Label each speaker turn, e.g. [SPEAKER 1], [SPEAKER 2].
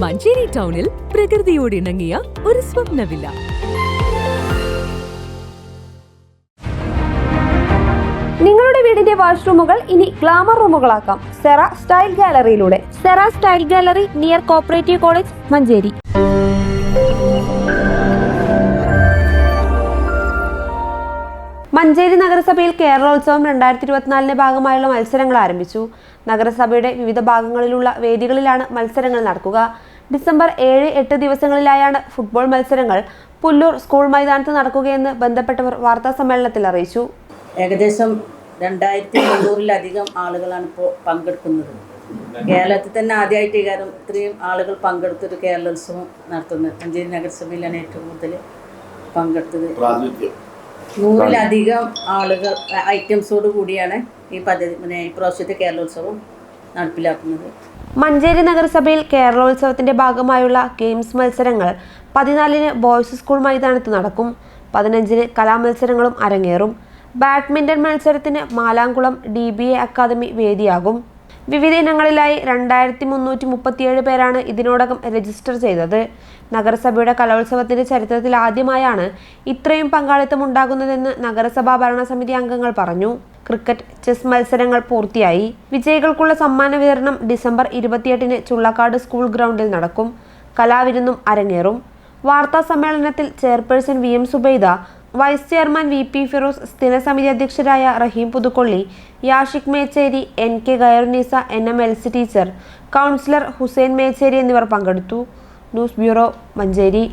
[SPEAKER 1] മഞ്ചേരി ടൗണിൽ പ്രകൃതിയോട് ഇണങ്ങിയ ഒരു സ്വപ്ന വില്ല.
[SPEAKER 2] നിങ്ങളുടെ വീടിന്റെ വാഷ്റൂമുകൾ ഇനി ഗ്ലാമർ റൂമുകളാക്കാം സെറ സ്റ്റൈൽ ഗാലറിയിലൂടെ. Sera style gallery near cooperative college, Manjeri. Manjeri നഗരസഭയിൽ കേരളോത്സവം 2024 ഭാഗമായുള്ള മത്സരങ്ങൾ ആരംഭിച്ചു. നഗരസഭയുടെ വിവിധ ഭാഗങ്ങളിലുള്ള വേദികളിലാണ് മത്സരങ്ങൾ നടക്കുക. ഡിസംബർ 7-8 ദിവസങ്ങളിലായാണ് ഫുട്ബോൾ മത്സരങ്ങൾ പുല്ലൂർ സ്കൂൾ മൈതാനത്ത് നടക്കുകയെന്ന് ബന്ധപ്പെട്ടവർ വാർത്താ സമ്മേളനത്തിൽ അറിയിച്ചു.
[SPEAKER 3] ഏകദേശം 2300-ലധികം ആളുകളാണ് ഇപ്പോൾ പങ്കെടുക്കുന്നത്. കേരളത്തിൽ തന്നെ ആദ്യമായിട്ട് ഇത്രയും ആളുകൾ പങ്കെടുത്തൊരു കേരളോത്സവം നടത്തുന്നത് മഞ്ചേരി നഗരസഭയിലാണ് ഏറ്റവും കൂടുതൽ പങ്കെടുത്തത്. 100-ലധികം ആളുകൾ ഐറ്റംസോട് കൂടിയാണ് ഈ പ്രാവശ്യത്തെ കേരളോത്സവം നടപ്പിലാക്കുന്നത്.
[SPEAKER 2] മഞ്ചേരി നഗരസഭയിൽ കേരളോത്സവത്തിന്റെ ഭാഗമായുള്ള ഗെയിംസ് മത്സരങ്ങൾ 14-ന് ബോയ്സ് സ്കൂൾ മൈതാനത്ത് നടക്കും. 15-ന് കലാമത്സരങ്ങളും അരങ്ങേറും. ബാഡ്മിന്റൺ മത്സരത്തിന് മാലാംകുളം DBA അക്കാദമി വേദിയാകും. വിവിധ ഇനങ്ങളിലായി 2337 പേരാണ് ഇതിനോടകം രജിസ്റ്റർ ചെയ്തത്. നഗരസഭയുടെ കലോത്സവത്തിന്റെ ചരിത്രത്തിൽ ആദ്യമായാണ് ഇത്രയും പങ്കാളിത്തം ഉണ്ടാകുന്നതെന്ന് നഗരസഭാ ഭരണസമിതി അംഗങ്ങൾ പറഞ്ഞു. ക്രിക്കറ്റ്, ചെസ് മത്സരങ്ങൾ പൂർത്തിയായി. വിജയികൾക്കുള്ള സമ്മാന വിതരണം ഡിസംബർ 28-ന് ചുള്ളക്കാട് സ്കൂൾ ഗ്രൗണ്ടിൽ നടക്കും. കലാവിരുന്നും അരങ്ങേറും. വാർത്താ സമ്മേളനത്തിൽ chairperson VM Zubaida, vice chairman VP Firoz, സ്ഥിരസമിതി അധ്യക്ഷരായ Rahim Puthukkolli, Yashik Mecheri, NK Khairunnisa, NM Elsy teacher, councillor Hussain Mecheri എന്നിവർ പങ്കെടുത്തു. News bureau, Manjeri.